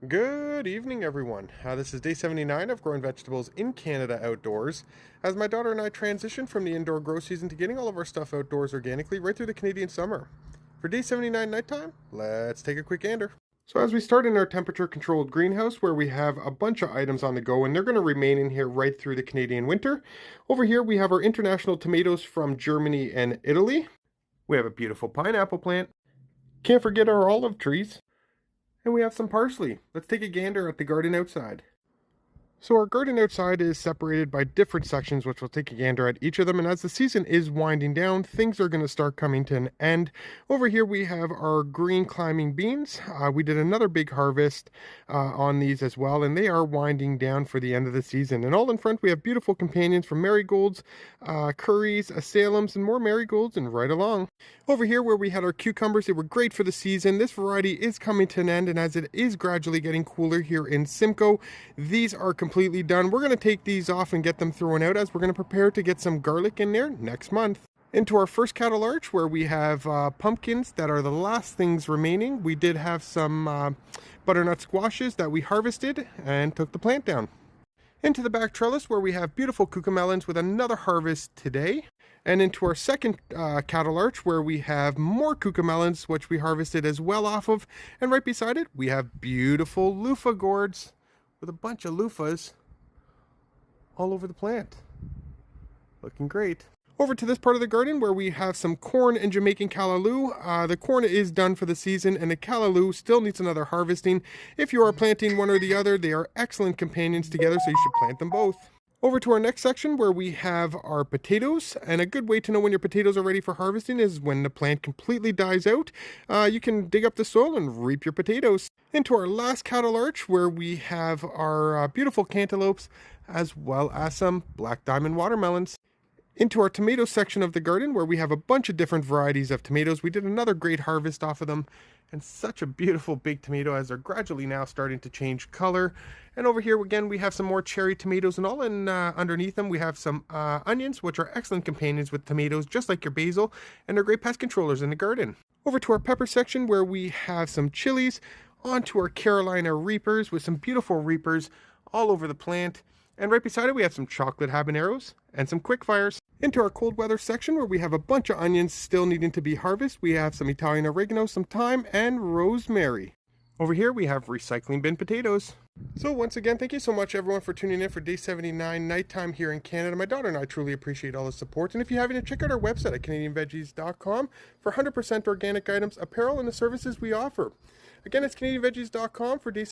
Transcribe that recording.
Good evening, everyone. This is day 79 of growing vegetables in Canada outdoors. As my daughter and I transition from the indoor grow season to getting all of our stuff outdoors organically right through the Canadian summer. For day 79 nighttime, let's take a quick gander. So as we start in our temperature controlled greenhouse where we have a bunch of items on the go and they're going to remain in here right through the Canadian winter. Over here we have our international tomatoes from Germany and Italy. We have a beautiful pineapple plant. Can't forget our olive trees. And we have some parsley. Let's take a gander at the garden outside. So our garden outside is separated by different sections, which we'll take a gander at each of them. And as the season is winding down, things are going to start coming to an end. Over here we have our green climbing beans. We did another big harvest on these as well, and they are winding down for the end of the season. And all in front we have beautiful companions from marigolds, curries, asylums, and more marigolds, and right along. Over here where we had our cucumbers, they were great for the season. This variety is coming to an end, and as it is gradually getting cooler here in Simcoe, these are completely done. We're going to take these off and get them thrown out as we're going to prepare to get some garlic in there next month. Into our first cattle arch where we have pumpkins that are the last things remaining. We did have some butternut squashes that we harvested and took the plant down. Into the back trellis where we have beautiful cucamelons with another harvest today. And into our second cattle arch where we have more cucamelons, which we harvested as well off of. And right beside it, we have beautiful loofah gourds with a bunch of loofahs all over the plant. Looking great. Over to this part of the garden where we have some corn and Jamaican callaloo. The corn is done for the season and the callaloo still needs another harvesting. If you are planting one or the other, they are excellent companions together, so you should plant them both. Over to our next section where we have our potatoes, and a good way to know when your potatoes are ready for harvesting is when the plant completely dies out. You can dig up the soil and reap your potatoes. Into our last cattle arch where we have our beautiful cantaloupes as well as some black diamond watermelons. Into our tomato section of the garden where we have a bunch of different varieties of tomatoes. We did another great harvest off of them, and such a beautiful big tomato as they're gradually now starting to change color. And over here again we have some more cherry tomatoes, and all in underneath them we have some onions, which are excellent companions with tomatoes just like your basil, and they're great pest controllers in the garden. Over to our pepper section where we have some chilies. Onto our Carolina reapers with some beautiful reapers all over the plant. And right beside it we have some chocolate habaneros and some quick fires. Into our cold weather section where we have a bunch of onions still needing to be harvested. We have some Italian oregano, some thyme, and rosemary. Over here we have recycling bin potatoes. So once again, thank you so much everyone for tuning in for day 79 nighttime here in Canada. My daughter and I truly appreciate all the support. And if you haven't, check out our website at canadianveggies.com for 100% organic items, apparel, and the services we offer. Again, it's canadianveggies.com for day